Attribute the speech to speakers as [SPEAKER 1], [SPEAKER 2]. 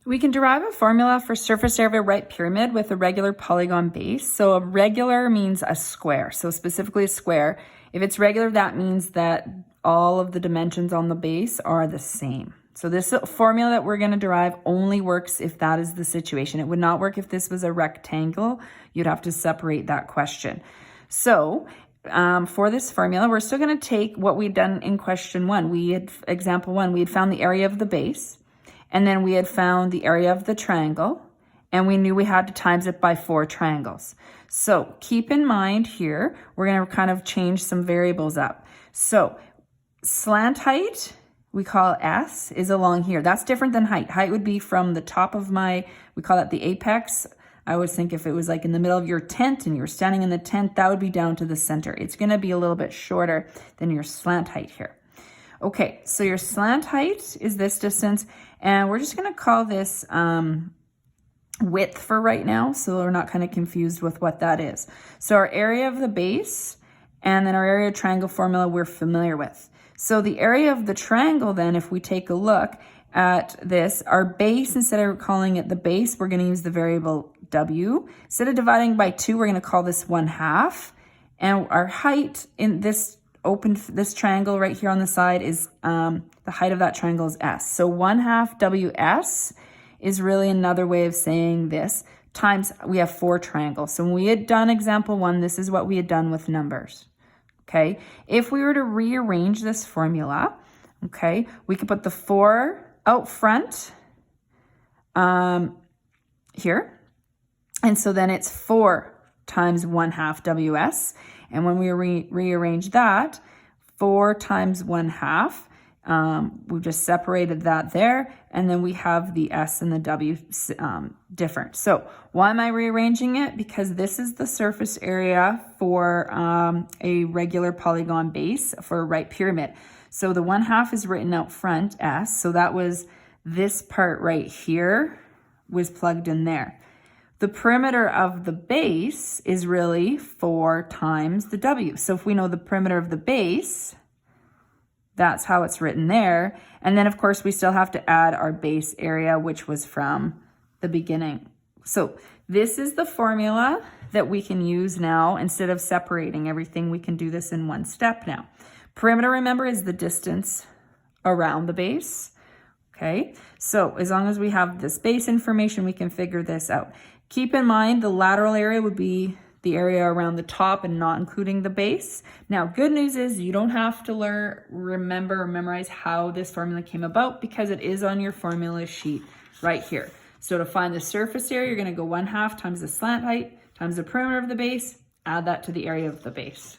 [SPEAKER 1] We can derive a formula for surface area of a right pyramid with a regular polygon base. So a regular means a square, so specifically a square. If it's regular, that means that all of the dimensions on the base are the same. So this formula that we're going to derive only works if that is the situation. It would not work if this was a rectangle. You'd have to separate that question. So for this formula, we're still going to take what we'd done in question one. Example one, we had found the area of the base. And then we had found the area of the triangle, and we knew we had to times it by 4 triangles. So keep in mind here, we're going to kind of change some variables up. So slant height, we call S, is along here. That's different than height. Height would be from the top of we call that the apex. I always think if it was like in the middle of your tent and you're standing in the tent, that would be down to the center. It's going to be a little bit shorter than your slant height here. Okay, so your slant height is this distance, and we're just going to call this width for right now, so we're not kind of confused with what that is. So our area of the base and then our area of triangle formula we're familiar with. So the area of the triangle then, if we take a look at this, our base, instead of calling it the base, we're going to use the variable W. Instead of dividing by 2, we're going to call this 1/2. And our height in this triangle right here on the side is the height of that triangle is S. So 1/2 WS is really another way of saying this, times we have 4 triangles. So when we had done example 1, this is what we had done with numbers. Okay, if we were to rearrange this formula, okay, we could put the 4 out front here. And so then it's 4 times 1/2 WS. And when we rearrange that, 4 times 1/2, we've just separated that there. And then we have the S and the W different. So why am I rearranging it? Because this is the surface area for a regular polygon base for a right pyramid. So the 1/2 is written out front, S. So that was this part right here was plugged in there. The perimeter of the base is really 4 times the W. So if we know the perimeter of the base, that's how it's written there. And then of course we still have to add our base area, which was from the beginning. So this is the formula that we can use now. Instead of separating everything, we can do this in one step now. Perimeter, remember, is the distance around the base. Okay, so as long as we have this base information, we can figure this out. Keep in mind the lateral area would be the area around the top and not including the base. Now, good news is you don't have to remember or memorize how this formula came about because it is on your formula sheet right here. So to find the surface area, you're going to go 1/2 times the slant height times the perimeter of the base, add that to the area of the base.